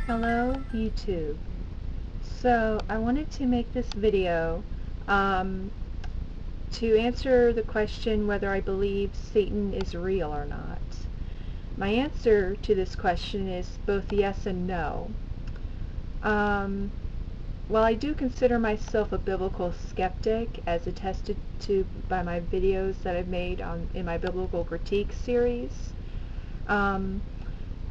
Hello YouTube. So I wanted to make this video to answer the question whether I believe Satan is real or not. My answer to this question is both yes and no. While I do consider myself a biblical skeptic, as attested to by my videos that I've made in my biblical critique series,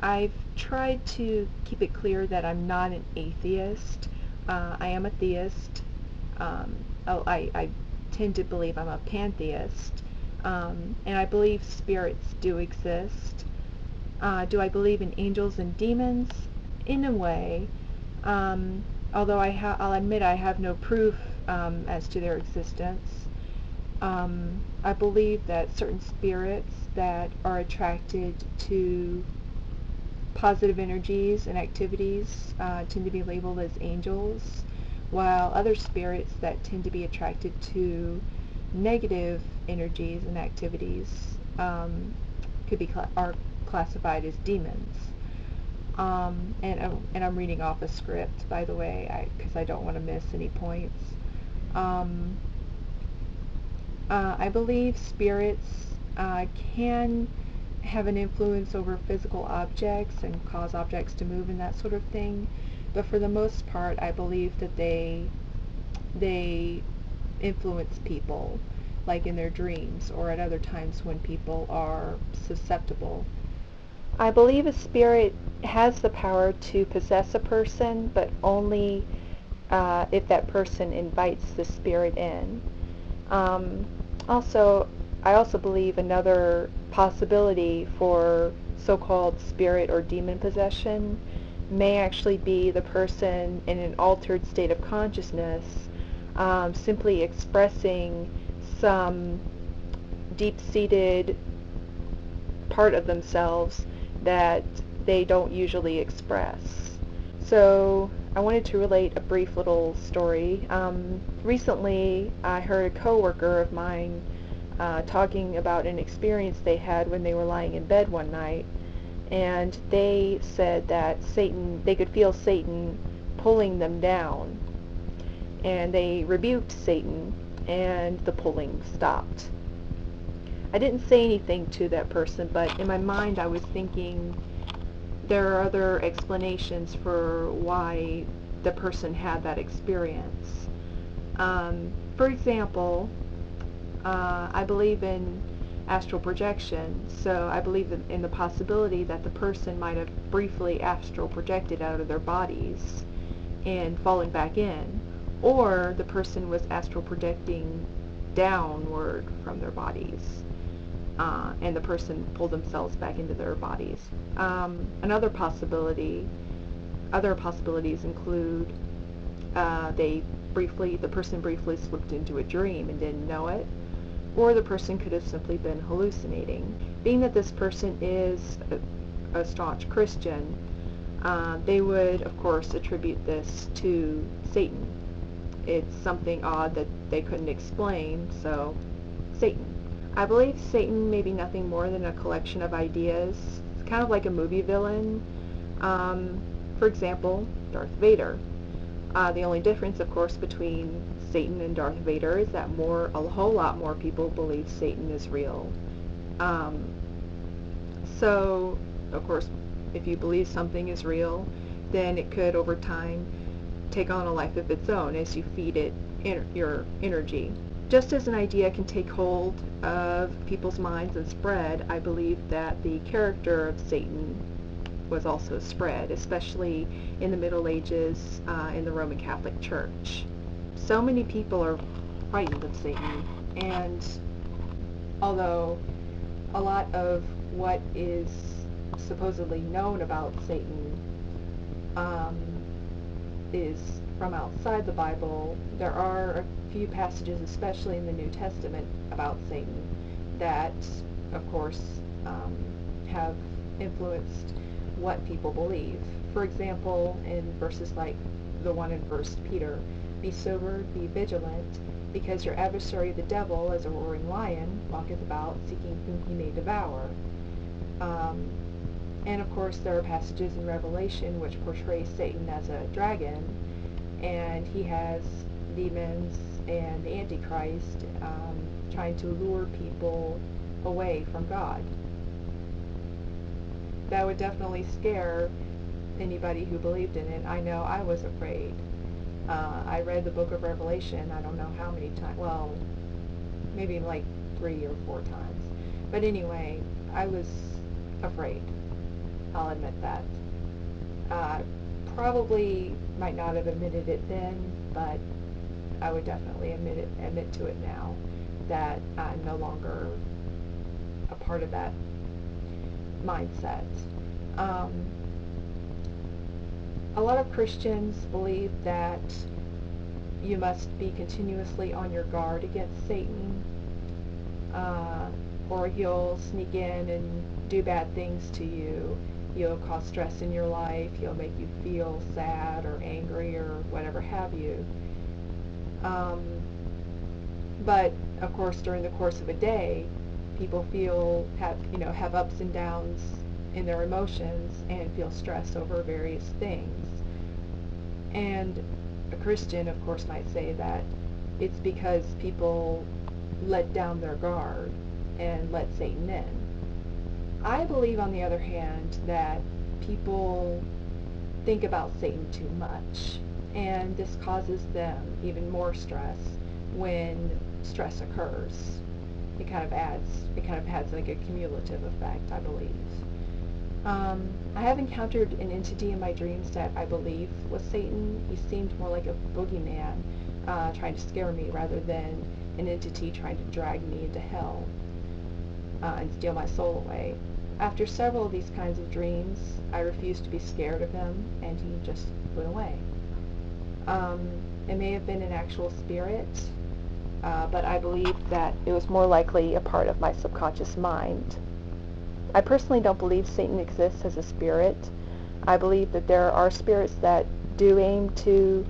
I've tried to keep it clear that I'm not an atheist. I am a theist. I tend to believe I'm a pantheist. And I believe spirits do exist. Do I believe in angels and demons? In a way. Although I'll admit I have no proof as to their existence. I believe that certain spirits that are attracted to positive energies and activities tend to be labeled as angels, while other spirits that tend to be attracted to negative energies and activities are classified as demons. And I'm reading off a script, by the way, because I don't want to miss any points. I believe spirits can have an influence over physical objects and cause objects to move and that sort of thing, but for the most part I believe that they influence people, like in their dreams or at other times when people are susceptible. I believe a spirit has the power to possess a person, but only if that person invites the spirit in. I also believe another possibility for so-called spirit or demon possession may actually be the person in an altered state of consciousness, simply expressing some deep-seated part of themselves that they don't usually express. So I wanted to relate a brief little story. Recently I heard a coworker of mine talking about an experience they had when they were lying in bed one night, and they said that they could feel Satan pulling them down, and they rebuked Satan and the pulling stopped. I didn't say anything to that person, but in my mind I was thinking there are other explanations for why the person had that experience. For example, I believe in astral projection, so I believe in the possibility that the person might have briefly astral projected out of their bodies and fallen back in, or the person was astral projecting downward from their bodies, and the person pulled themselves back into their bodies. Other possibilities include the person briefly slipped into a dream and didn't know it, or the person could have simply been hallucinating. Being that this person is a staunch Christian, they would, of course, attribute this to Satan. It's something odd that they couldn't explain, so Satan. I believe Satan may be nothing more than a collection of ideas. It's kind of like a movie villain. For example, Darth Vader. The only difference, of course, between Satan and Darth Vader is that a whole lot more people believe Satan is real. So, of course, if you believe something is real, then it could, over time, take on a life of its own as you feed it your energy. Just as an idea can take hold of people's minds and spread, I believe that the character of Satan was also spread, especially in the Middle Ages in the Roman Catholic Church. So many people are frightened of Satan, and although a lot of what is supposedly known about Satan is from outside the Bible, there are a few passages, especially in the New Testament, about Satan that, of course, have influenced what people believe. For example, in verses like the one in 1 Peter, "Be sober, be vigilant, because your adversary the devil, as a roaring lion, walketh about, seeking whom he may devour." And of course there are passages in Revelation which portray Satan as a dragon, and he has demons and the Antichrist trying to lure people away from God. That would definitely scare anybody who believed in it. I know I was afraid. I read the book of Revelation, I don't know how many times, well, maybe like 3 or 4 times. But anyway, I was afraid. I'll admit that. Probably might not have admitted it then, but I would definitely admit to it now, that I'm no longer a part of that mindset. A lot of Christians believe that you must be continuously on your guard against Satan, or he'll sneak in and do bad things to you. He'll cause stress in your life. He'll make you feel sad or angry or whatever have you. But of course, during the course of a day, people have ups and downs in their emotions and feel stress over various things. And a Christian, of course, might say that it's because people let down their guard and let Satan in. I believe, on the other hand, that people think about Satan too much, and this causes them even more stress when stress occurs. It kind of has like a cumulative effect, I believe. I have encountered an entity in my dreams that I believe was Satan. He seemed more like a boogeyman trying to scare me rather than an entity trying to drag me into hell and steal my soul away. After several of these kinds of dreams, I refused to be scared of him, and he just went away. It may have been an actual spirit, but I believe that it was more likely a part of my subconscious mind. I personally don't believe Satan exists as a spirit. I believe that there are spirits that do aim to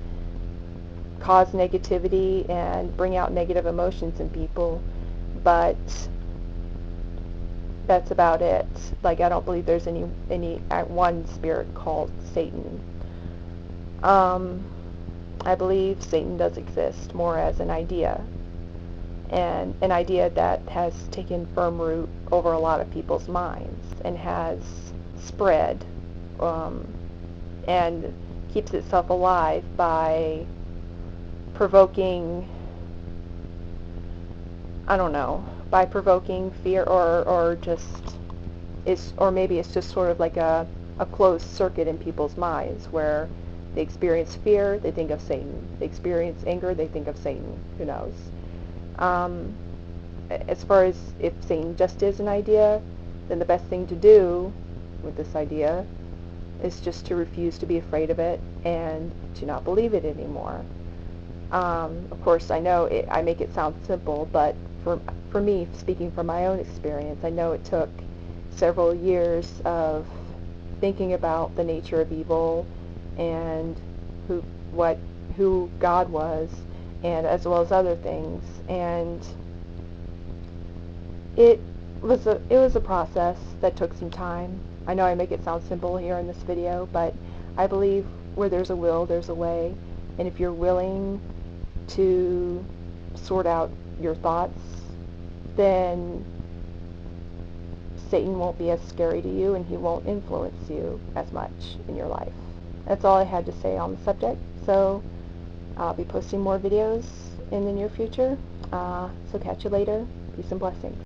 cause negativity and bring out negative emotions in people, but that's about it. Like, I don't believe there's any one spirit called Satan. I believe Satan does exist more as an idea, and an idea that has taken firm root over a lot of people's minds and has spread and keeps itself alive by provoking, I don't know, by provoking fear, or maybe it's just sort of like a closed circuit in people's minds where they experience fear, they think of Satan. They experience anger, they think of Satan. Who knows? As far as if Satan just is an idea, then the best thing to do with this idea is just to refuse to be afraid of it and to not believe it anymore. Of course, I know I make it sound simple, but for me, speaking from my own experience, I know it took several years of thinking about the nature of evil and who God was, and as well as other things, and it was a process that took some time. I know I make it sound simple here in this video, but I believe where there's a will, there's a way, and if you're willing to sort out your thoughts, then Satan won't be as scary to you, and he won't influence you as much in your life. That's all I had to say on the subject. So I'll be posting more videos in the near future. So catch you later. Peace and blessings.